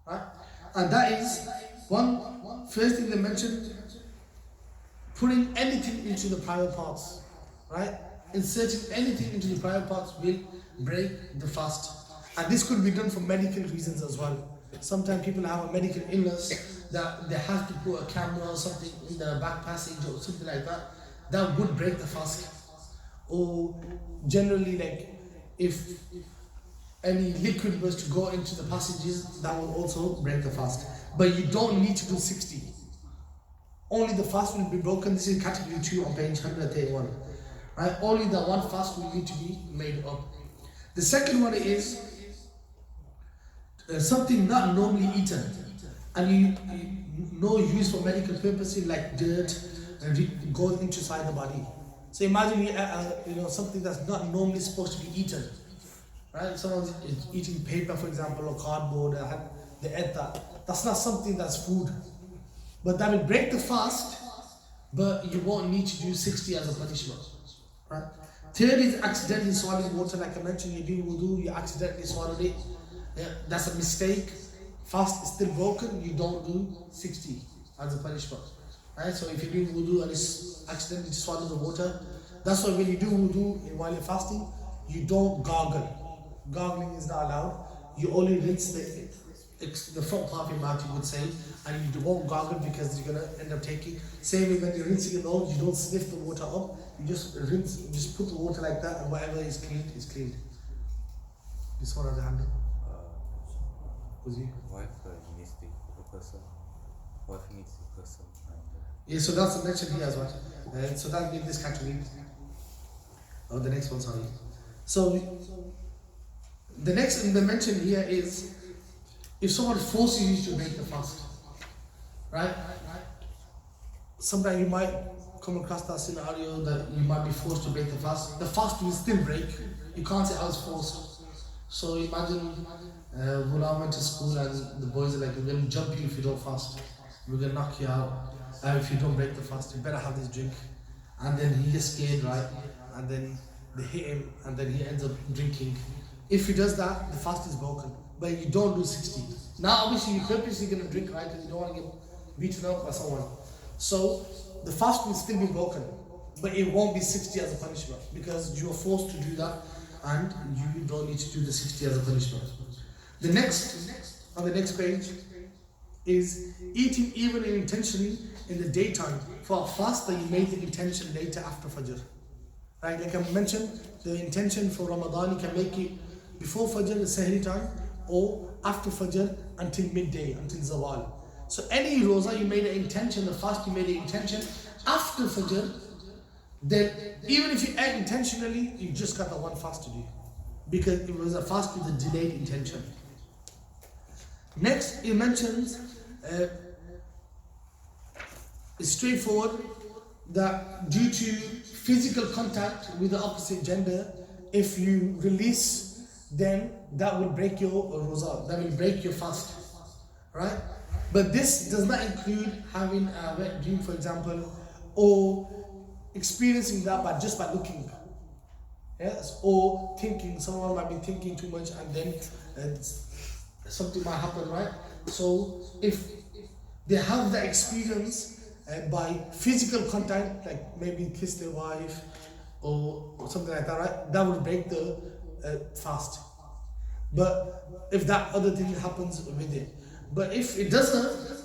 right? And that is first thing they mentioned, putting anything into the private parts, right? Inserting anything into the private parts will break the fast. And this could be done for medical reasons as well. Sometimes people have a medical illness that they have to put a camera or something in the back passage or something like that. That would break the fast. Or generally, like if any liquid was to go into the passages, that will also break the fast. But you don't need to do 60. Only the fast will be broken. This is category 2 on page 131. Right? Only the one fast will need to be made up. The second one is something not normally eaten, and you no use for medical purposes, like dirt, and it goes inside the body. So imagine something that's not normally supposed to be eaten. Right? Someone's eating paper, for example, or cardboard, they ate that. That's not something that's food. But that will break the fast, but you won't need to do 60 as a punishment. Right? Third is accidentally swallowing water, like I mentioned, you do wudu, you accidentally swallowed it. Yeah, that's a mistake. Fast is still broken, you don't do 60 as a punishment. Right? So if you do wudu and it's accidentally swallow the water, that's why when you do wudu while you're fasting, you don't gargle. Gargling is not allowed. You only rinse the front part of your mouth, you would say, and you won't gargle because you're gonna end up taking. Same way when you're rinsing your nose, you don't sniff the water up. You just rinse, you just put the water like that, and whatever is cleaned is cleaned. This one on the handle. Was you? Wife needs the person. Wife needs the person. Yeah, so that's mentioned here as well. So that'll be in this category. Oh, the next one, sorry. So the next thing they mentioned here is if someone forces you to break the fast, right? Sometimes you might come across that scenario that you might be forced to break the fast. The fast will still break. You can't say I was forced. So imagine when I went to school and the boys are like, we're going to jump you if you don't fast. We're going to knock you out. If you don't break the fast, you better have this drink. And then he gets scared, right? And then they hit him and then he ends up drinking. If he does that, the fast is broken. But you don't do 60. Now obviously you're purposely going to drink, right? Because you don't want to get beaten up by someone. So the fast will still be broken. But it won't be 60 as a punishment. Because you are forced to do that and you don't need to do the 60 as a punishment. The next, on the next page, is eating even intentionally in the daytime for a fast that you made the intention later after Fajr. Right, like I mentioned, the intention for Ramadan, you can make it before Fajr, the Sahri time, or after Fajr until midday, until Zawal. So any roza you made an intention, the fast you made an intention after Fajr, then even if you ate intentionally, you just got the one fast to do. Because it was a fast with a delayed intention. Next, it mentions, it's straightforward, that due to physical contact with the opposite gender, if you release, then that will break your roza, that will break your fast, right? But this does not include having a wet dream, for example, or experiencing that just by looking. Yes, or thinking, someone might be thinking too much and then something might happen, right? So if they have the experience by physical contact, like maybe kiss their wife or something like that, right? That would break the fast. But if that other thing happens with it, but if it doesn't,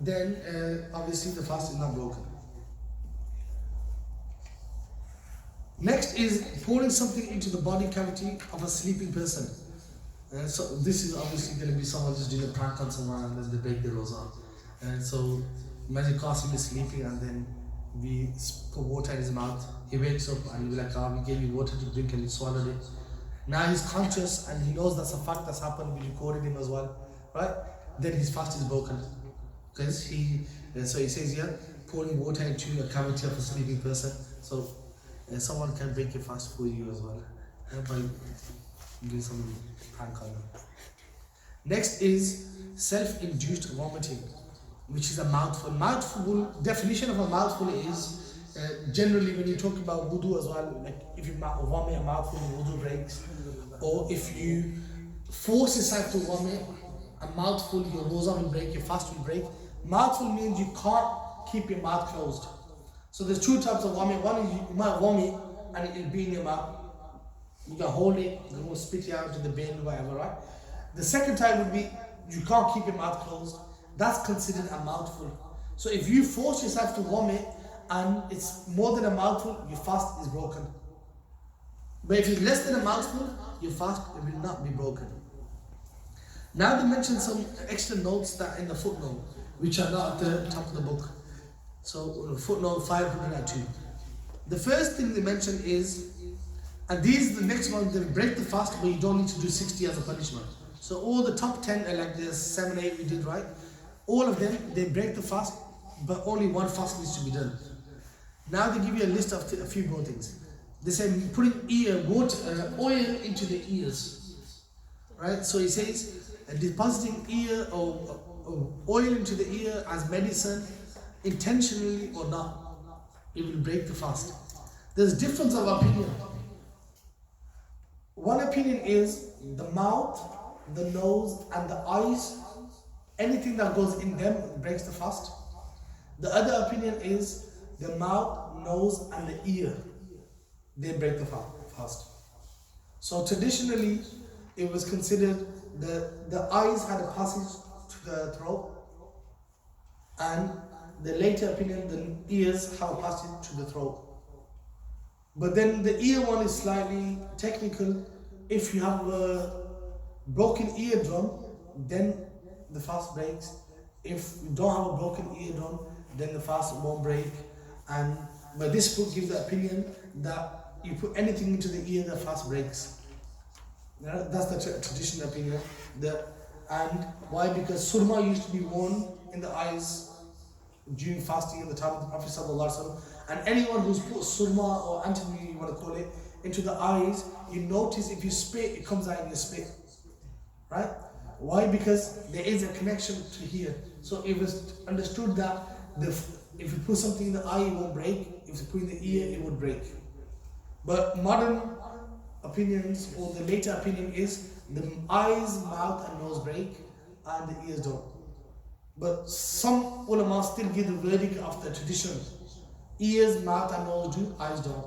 then obviously the fast is not broken. Next is pouring something into the body cavity of a sleeping person. So this is obviously going to be someone just doing a prank on someone and then they break their roza. And so imagine Qasim is sleeping and then we put water in his mouth. He wakes up and we're like, we gave you water to drink and he swallowed it. Now he's conscious and he knows that's a fact that's happened. We recorded him as well, right? Then his fast is broken. Because so he says here, pouring water into a cavity of a sleeping person. So someone can break your fast for you as well by doing some prank on them. Next is self-induced vomiting, which is a mouthful. Mouthful, definition of a mouthful is generally when you talk about wudu as well, like if you vomit a mouthful, wudu breaks. Or if you force yourself to vomit a mouthful, your roza will break, your fast will break. Mouthful means you can't keep your mouth closed. So there's two types of vomit. One is you might vomit and it'll be in your mouth. You can hold it, you can spit it out to the bin, whatever, right? The second type would be you can't keep your mouth closed, that's considered a mouthful. So if you force yourself to vomit and it's more than a mouthful, your fast is broken. But if it's less than a mouthful, your fast will not be broken. Now they mention some extra notes that in the footnote, which are not at the top of the book. So footnote 502. The first thing they mention is, and these the next one, they break the fast, but you don't need to do 60 as a punishment. So all the top 10 are like the 7, 8 we did, right? All of them, they break the fast, but only one fast needs to be done. Now they give you a list of a few more things. They say putting oil into the ears, right? So he says depositing oil into the ear as medicine, intentionally or not, it will break the fast. There's difference of opinion. One opinion is the mouth, the nose, and the eyes. Anything that goes in them breaks the fast. The other opinion is the mouth, nose, and the ear. They break the fast. So traditionally, it was considered the eyes had a passage to the throat, and the later opinion, the ears have a passage to the throat. But then the ear one is slightly technical. If you have a broken eardrum, then the fast breaks. If you don't have a broken eardrum, then the fast won't break. But this book gives the opinion that you put anything into the ear, the fast breaks. That's the traditional opinion. And why? Because surma used to be worn in the eyes during fasting in the time of the Prophet ﷺ. And anyone who's put surma or antimony, you want to call it, into the eyes, you notice if you spit, it comes out in your spit. Right? Why? Because there is a connection to here. So it was understood that if you put something in the eye, it won't break. If you put in the ear, it would break. But modern opinions, or the later opinion, is the eyes, mouth and nose break and the ears don't. But some ulama still give the verdict of the tradition. Ears, mouth and nose do, eyes don't.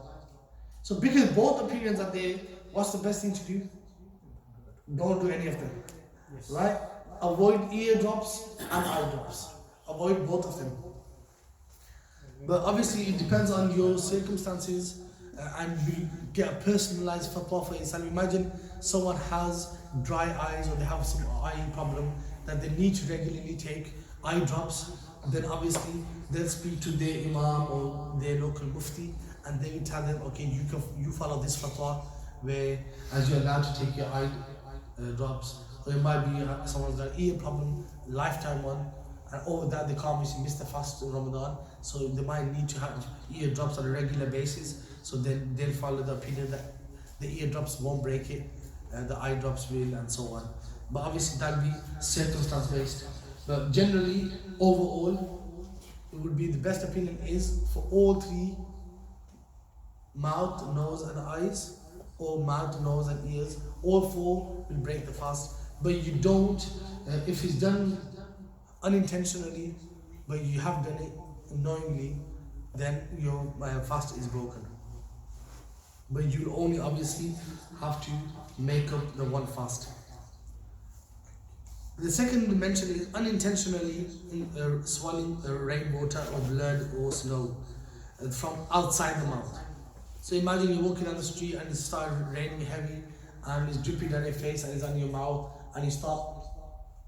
So because both opinions are there, what's the best thing to do? Don't do any of them. Yes. Right? Avoid ear drops and eye drops. Avoid both of them. But obviously it depends on your circumstances, and you get a personalized fatwa for yourself. Imagine someone has dry eyes or they have some eye problem that they need to regularly take eye drops. Then obviously they'll speak to their imam or their local mufti, and they will tell them, okay, you follow this fatwa where as you're allowed to take your eye drops. Or it might be someone's got ear problem, lifetime one, and over that they can't miss the fast in Ramadan, so they might need to have ear drops on a regular basis. So then they'll follow the opinion that the ear drops won't break it, the eye drops will, and so on. But obviously that'll be circumstance based. But generally, overall, it would be the best opinion is for all three, mouth, nose and eyes, or mouth, nose and ears, all four will break the fast. But you don't, if it's done unintentionally, but you have done it knowingly, then your fast is broken. But you only obviously have to make up the one fast. The second dimension is unintentionally swallowing rainwater or blood or snow from outside the mouth. So imagine you're walking down the street and it started raining heavy and it's dripping down your face and it's on your mouth and you start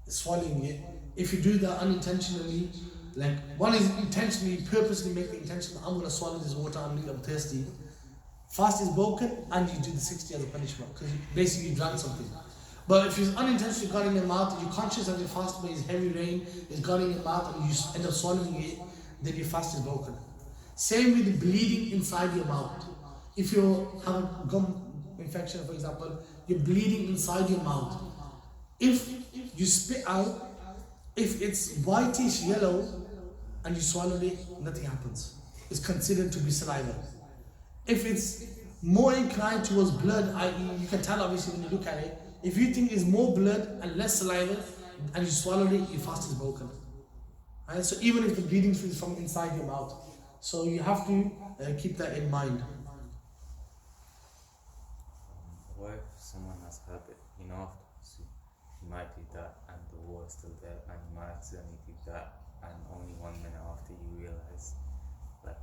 swallowing it. If you do that unintentionally, like one is intentionally, purposely make the intention, I'm going to swallow this water, I'm thirsty. Fast is broken and you do the 60 as a punishment because basically you drank something. But if it's unintentionally got in your mouth and you're conscious of your fast, but it's heavy rain, it's got in your mouth and you end up swallowing it, then your fast is broken. Same with the bleeding inside your mouth. If you have a gum infection, for example, you're bleeding inside your mouth. If you spit out, if it's whitish yellow and you swallow it, nothing happens. It's considered to be saliva. If it's more inclined towards blood, i.e. you can tell obviously when you look at it, if you think it's more blood and less saliva and you swallowed it, your fast is broken. Right? So even if the bleeding is from inside your mouth. So you have to keep that in mind. What if someone has habit, after you might eat that and the water is still there, and you might accidentally eat that, and only 1 minute after you realize, like,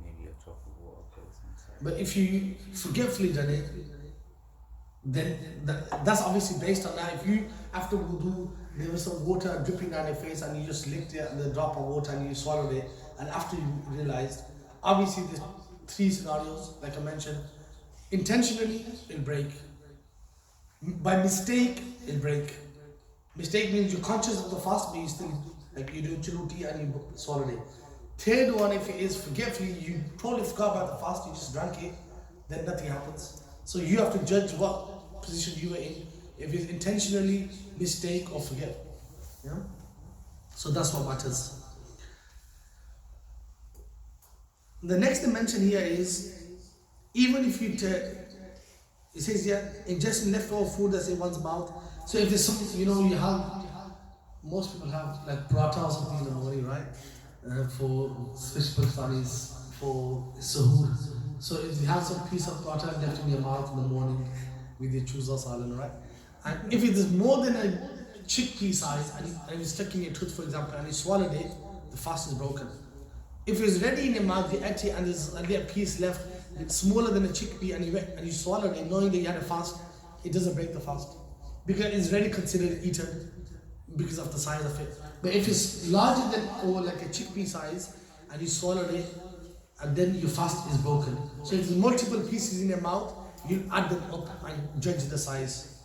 maybe a drop of water goes inside. But if you forgetfully done it, then that's obviously based on that. If you, after wudu, there was some water dripping down your face and you just licked it, the drop of water, and you swallowed it, and after you realized, obviously there's 3 scenarios, like I mentioned. Intentionally, it'll break. By mistake, it'll break. Mistake means you're conscious of the fast, but you still, like, you do churuti and you swallowed it. Third one, if it is forgetfully, you totally forgot about the fast, you just drank it, then nothing happens. So you have to judge what position you were in, if it's intentionally, mistake, or forget. Yeah? So that's what matters. The next dimension here is, even if you it says here, ingesting leftover food that's in one's mouth. So if there's something, you have, most people have like paratha or something in the morning, right? For especially Pakistanis, for suhoor. So if you have some piece of paratha left in your mouth in the morning with your chuza salan, right? And if it is more than a chickpea size and it's stuck in your tooth, for example, and you swallowed it, the fast is broken. If it's ready in your mouth, you ate it, and there's a little piece left, it's smaller than a chickpea, and you swallowed it, knowing that you had a fast, it doesn't break the fast, because it's already considered eaten because of the size of it. But if it's larger than, or like a chickpea size, and you swallowed it, and then your fast is broken. So if there's multiple pieces in your mouth, you add them up and judge the size,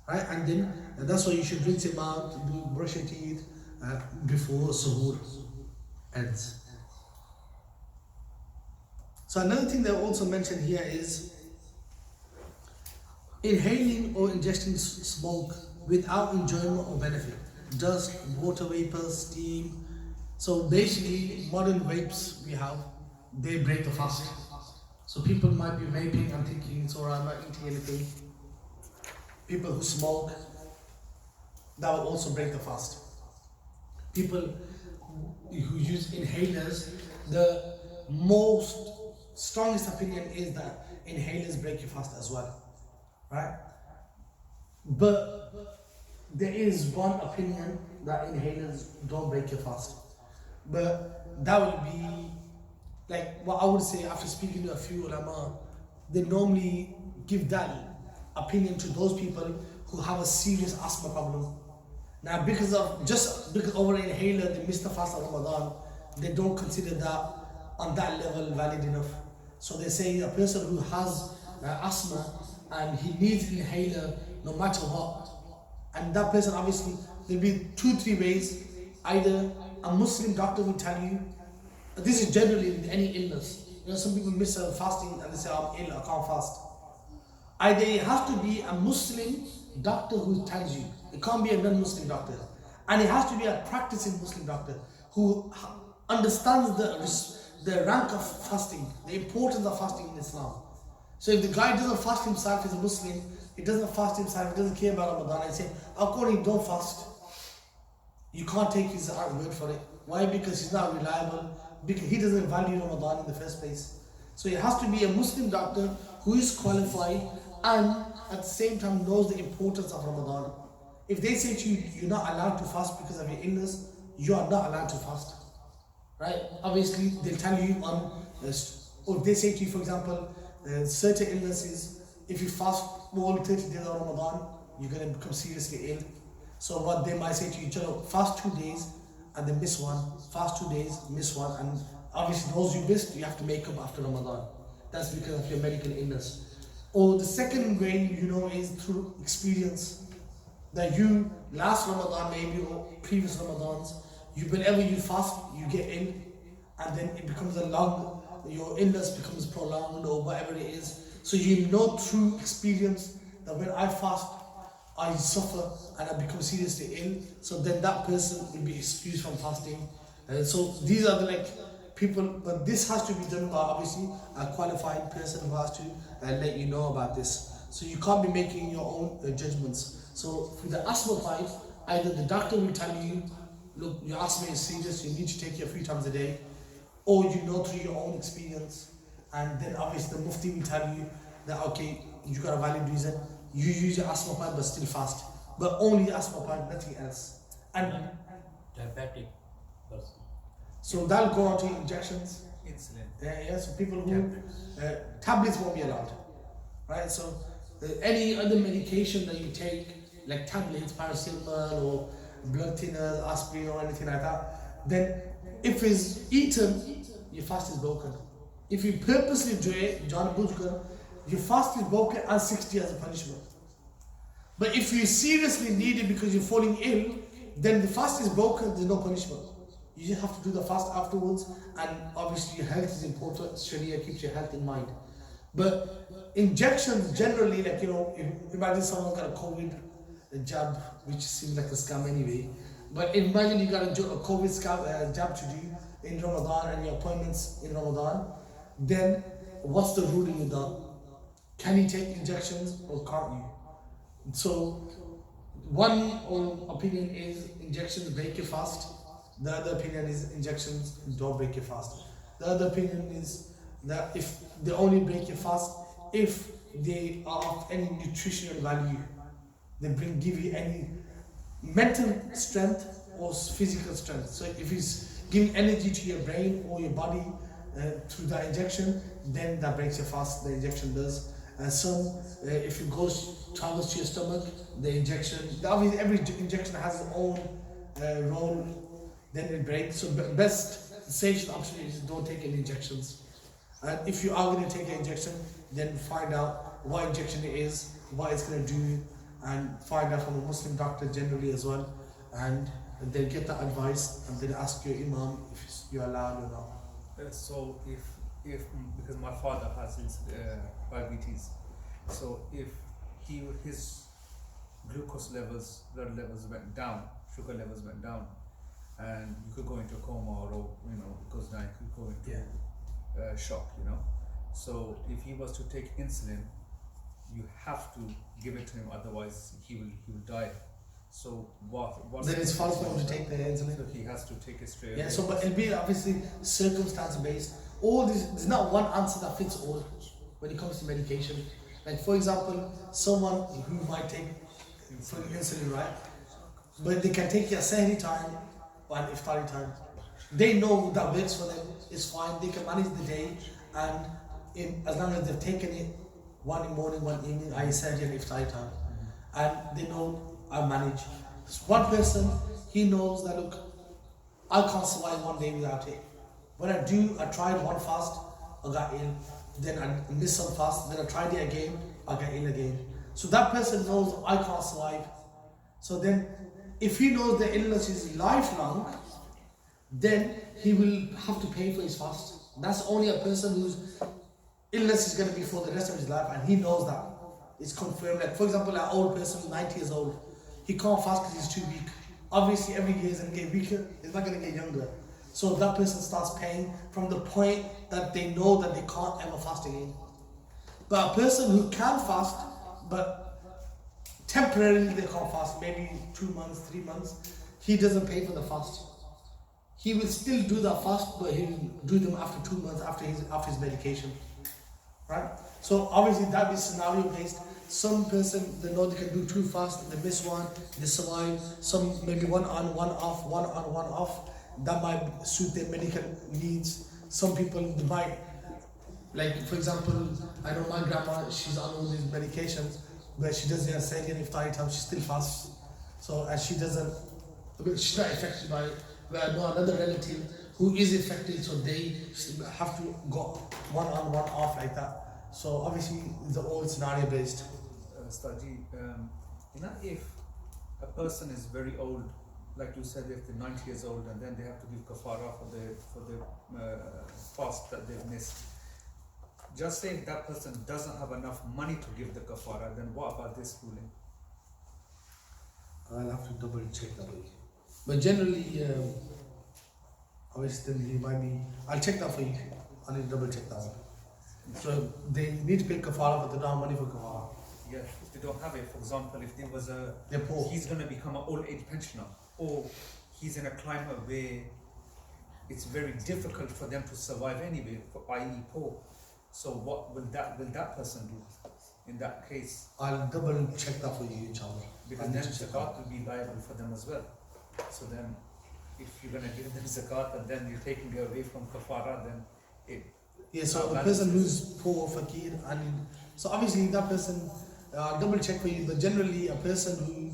right? And that's why you should rinse your mouth, brush your teeth before suhoor ends. So another thing they also mentioned here is inhaling or ingesting smoke without enjoyment or benefit. Dust, water vapor, steam. So basically, modern vapes we have, they break the fast. So people might be vaping and thinking, so I'm not eating anything. People who smoke, that will also break the fast. People who use inhalers, the most strongest opinion is that inhalers break your fast as well, right? But there is one opinion that inhalers don't break your fast. But that would be, like what I would say after speaking to a few ulama, they normally give that opinion to those people who have a serious asthma problem. Now because over an inhaler they miss the fast of Ramadan, they don't consider that on that level valid enough. So they say a person who has asthma and he needs an inhaler no matter what, and that person obviously, there'll be 2-3 ways. Either a Muslim doctor will tell you, this is generally in any illness. Some people miss fasting and they say, I'm ill, I can't fast. Either it has to be a Muslim doctor who tells you, it can't be a non-Muslim doctor. And it has to be a practicing Muslim doctor who understands the rank of fasting, the importance of fasting in Islam. So if the guy doesn't fast himself as a Muslim, he doesn't fast himself, he doesn't care about Ramadan, and say, according, don't fast. You can't take his word for it. Why? Because he's not reliable, because he doesn't value Ramadan in the first place. So it has to be a Muslim doctor who is qualified and at the same time knows the importance of Ramadan. If they say to you, you're not allowed to fast because of your illness, you are not allowed to fast. Right? Obviously, they'll tell you on, or if they say to you, for example, certain illnesses, if you fast all 30 days of Ramadan, you're going to become seriously ill. So what they might say to you, fast 2 days and then miss one, fast 2 days, miss one, and obviously those you missed, you have to make up after Ramadan. That's because of your medical illness. Or the second way, is through experience. That you, last Ramadan maybe, or previous Ramadans, whenever you fast, you get ill, and then it becomes your illness becomes prolonged or whatever it is. So you know through experience that when I fast, I suffer and I become seriously ill. So then that person will be excused from fasting. So these are the people, but this has to be done by obviously a qualified person who has to let you know about this. So you can't be making your own judgments. So for the asthma part, either the doctor will tell you, look, your asthma is serious, you need to take your 3 times a day, or you know through your own experience, and then obviously the mufti will tell you that, okay, you got a valid reason, you use your asthma pipe but still fast. but only asthma pipe, nothing else. And Diabetic person. so that'll go on to injections. Insulin. Yeah, so people who tablets won't be allowed, right? So any other medication that you take, like tablets, paracetamol or blood thinners, aspirin or anything like that, then if it's eaten, your fast is broken. If you purposely do it, John Bujkar, your fast is broken and 60 as a punishment. But if you seriously need it because you're falling ill, then the fast is broken, there's no punishment. You just have to do the fast afterwards, and obviously your health is important. Sharia keeps your health in mind. But injections generally, like, you know, imagine someone got a COVID jab, which seems like a scam anyway. But imagine you got a COVID jab to do in Ramadan and your appointments in Ramadan, then what's the ruling with that? Can you take injections or can't you? So one opinion is injections break your fast. The other opinion is injections don't break your fast. The other opinion is that if they only break your fast if they are of any nutritional value, they give you any mental strength or physical strength. So if it's giving energy to your brain or your body through the injection, then that breaks your fast. The injection does. And some, if it travels to your stomach, the injection. Obviously, every injection has its own role. Then it breaks. So best safest option is don't take any injections. And if you are going to take an injection, then find out what injection it is, what it's going to do, and find out from a Muslim doctor generally as well. And then get that advice, and then ask your imam if you're allowed or not. So if because my father has his diabetes, so if his glucose levels, blood levels went down, sugar levels went down, and you could go into a coma, or it goes down, you could go into shock, So if he was to take insulin, you have to give it to him, otherwise he will die. So what? Then it's false for him to take the insulin. So he has to take it straight. Yeah. away. So, but it'll be obviously circumstance based. All this, there's not one answer that fits all when it comes to medication. Like for example, someone who might take insulin, right? But they can take it at sahri time or at iftari time. They know that works for them. It's fine. They can manage the day, and as long as they've taken it one in morning, one evening, sahri and iftari time, and they know I manage. One person, he knows that look, I can't survive one day without it. When I tried one fast, I got ill. Then I missed some fast. Then I tried it again, I got ill again. So that person knows I can't survive. So then, if he knows the illness is lifelong, then he will have to pay for his fast. That's only a person whose illness is going to be for the rest of his life, and he knows that. It's confirmed. Like for example, an old person, 90 years old, he can't fast because he's too weak. Obviously, every year he's going to get weaker. He's not going to get younger. So that person starts paying from the point that they know that they can't ever fast again. But a person who can fast, but temporarily they can't fast, maybe 2 months, 3 months, he doesn't pay for the fast. He will still do the fast, but he will do them after 2 months after his medication. Right? So obviously that is scenario based. Some person, they know they can do 2 fasts, they miss one, they survive. Some maybe one on, one off, one on, one off. That might suit their medical needs. Some people, they might, like for example, I know my grandma, she's on all these medications, but she doesn't have sahri and iftari time, she still fasts. So, and she's not affected by it. But I know another relative who is affected, so they have to go one on, one off like that. So obviously, it's all scenario based. Staji, if a person is very old, like you said, if they're 90 years old and then they have to give kafara for the fast that they've missed, just say if that person doesn't have enough money to give the kafara, then what about this ruling? I'll have to double check that. But generally, obviously, he might be. I'll check that for you. I need to double check that one. So they need to pay kafara, but they don't have money for kafara. Yeah, if they don't have it, for example, if there was They're poor. he's going to become an old age pensioner, or he's in a climate where it's very difficult for them to survive anyway, i.e. poor. So what will that person do? in that case, I'll double check that for you, inshallah. because I'll then just check zakat will be liable for them as well. So then, if you're going to give them zakat and then you're taking it away from kafara, then it. Yeah, so the person who's poor, fakir, and so obviously that person, I'll double check for you, but generally a person who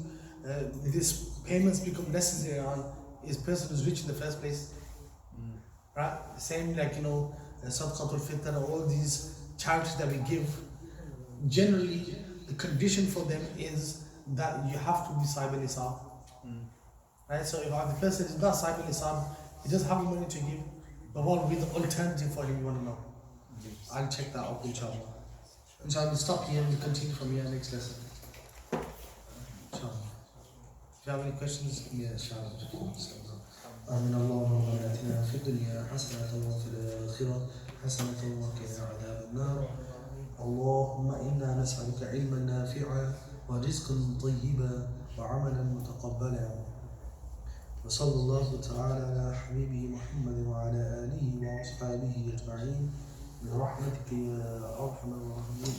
these payments become necessary on is person who's rich in the first place. Right? Same like, Sadaqatul Fitr, all these charities that we give, generally the condition for them is that you have to be Sahib al-Nisab. Right? So if the person is not Sahib al-Nisab, he doesn't have money to give, but what would be the alternative for him, you want to know? I'll check that up, inshallah. Inshallah, we'll stop here and we'll continue from here next lesson. Inshallah. If you have any questions, yeah, inshallah. آمين. اللهم ربنا آتنا في الدنيا حسنة وفي الآخرة حسنة وقنا عذاب النار. اللهم إنا نسألك علما نافعا ورزقا طيبا وعملا متقبلا. وصلى الله تعالى على حبيبه محمد وعلى آله وأصحابه أجمعين برحمتك يا أرحم الراحمين.